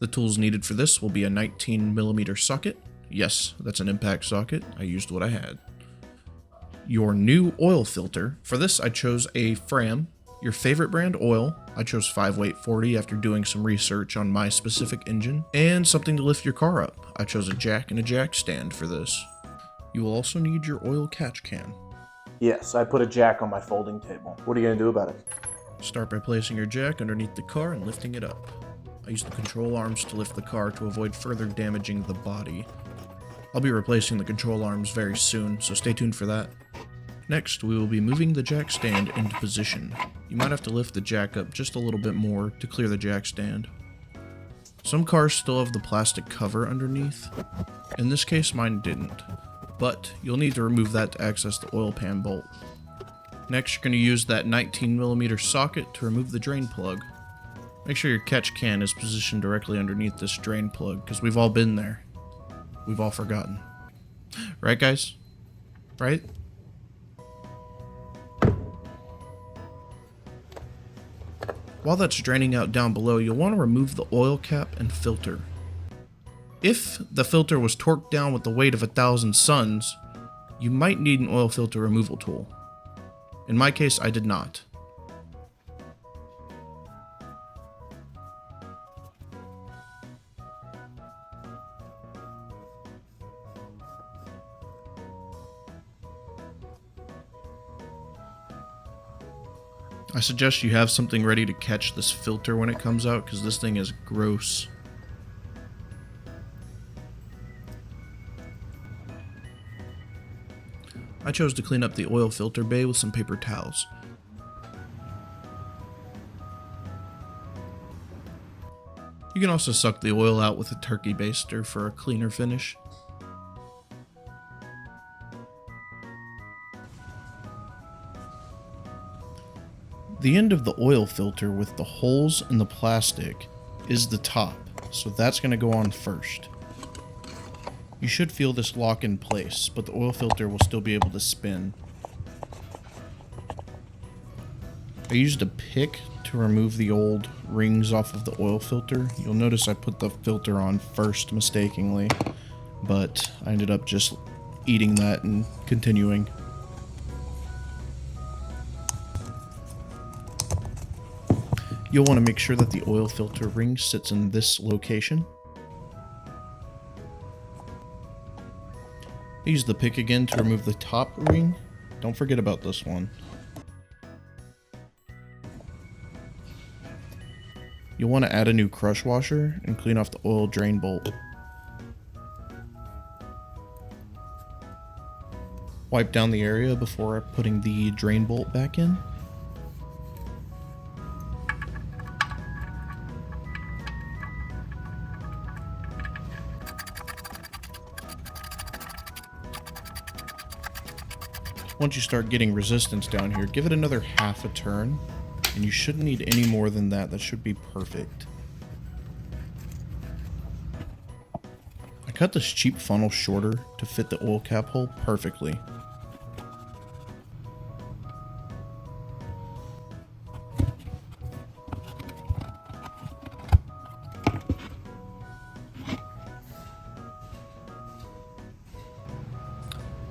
The tools needed for this will be a 19mm socket. Yes, that's an impact socket. I used what I had. Your new oil filter. For this, I chose a Fram. Your favorite brand oil. I chose 5-weight-40 after doing some research on my specific engine. And something to lift your car up. I chose a jack and a jack stand for this. You will also need your oil catch can. Yes, I put a jack on my folding table. What are you going to do about it? Start by placing your jack underneath the car and lifting it up. I use the control arms to lift the car to avoid further damaging the body. I'll be replacing the control arms very soon, so stay tuned for that. Next, we will be moving the jack stand into position. You might have to lift the jack up just a little bit more to clear the jack stand. Some cars still have the plastic cover underneath. In this case, mine didn't, but you'll need to remove that to access the oil pan bolt. Next, you're going to use that 19mm socket to remove the drain plug. Make sure your catch can is positioned directly underneath this drain plug, because we've all been there. We've all forgotten. Right, guys? Right? While that's draining out down below, you'll want to remove the oil cap and filter. If the filter was torqued down with the weight of 1,000 suns, you might need an oil filter removal tool. In my case, I did not. I suggest you have something ready to catch this filter when it comes out, because this thing is gross. I chose to clean up the oil filter bay with some paper towels. You can also suck the oil out with a turkey baster for a cleaner finish. The end of the oil filter with the holes in the plastic is the top, so that's going to go on first. You should feel this lock in place, but the oil filter will still be able to spin. I used a pick to remove the old rings off of the oil filter. You'll notice I put the filter on first mistakenly, but I ended up just eating that and continuing. You'll want to make sure that the oil filter ring sits in this location. Use the pick again to remove the top ring. Don't forget about this one. You'll want to add a new crush washer and clean off the oil drain bolt. Wipe down the area before putting the drain bolt back in. Once you start getting resistance down here, give it another half a turn, and you shouldn't need any more than that. That should be perfect. I cut this cheap funnel shorter to fit the oil cap hole perfectly.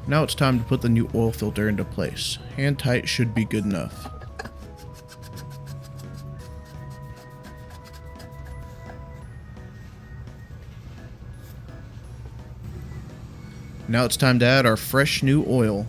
Now it's time to put the new oil filter into place. Hand tight should be good enough. Now it's time to add our fresh new oil.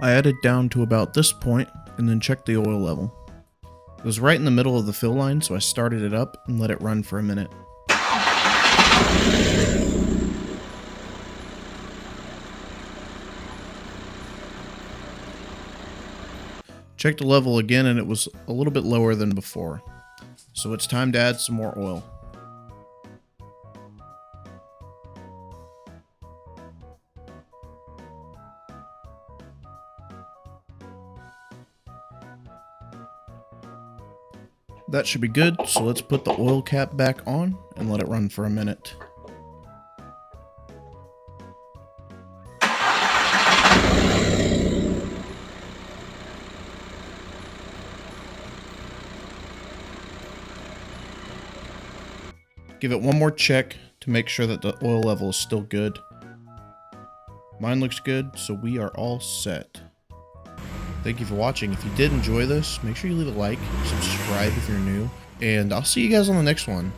I added down to about this point and then checked the oil level. It was right in the middle of the fill line, so I started it up and let it run for a minute. Checked the level again and it was a little bit lower than before. So it's time to add some more oil. That should be good, so let's put the oil cap back on and let it run for a minute. Give it one more check to make sure that the oil level is still good. Mine looks good, so we are all set. Thank you for watching. If you did enjoy this, make sure you leave a like, subscribe if you're new, and I'll see you guys on the next one.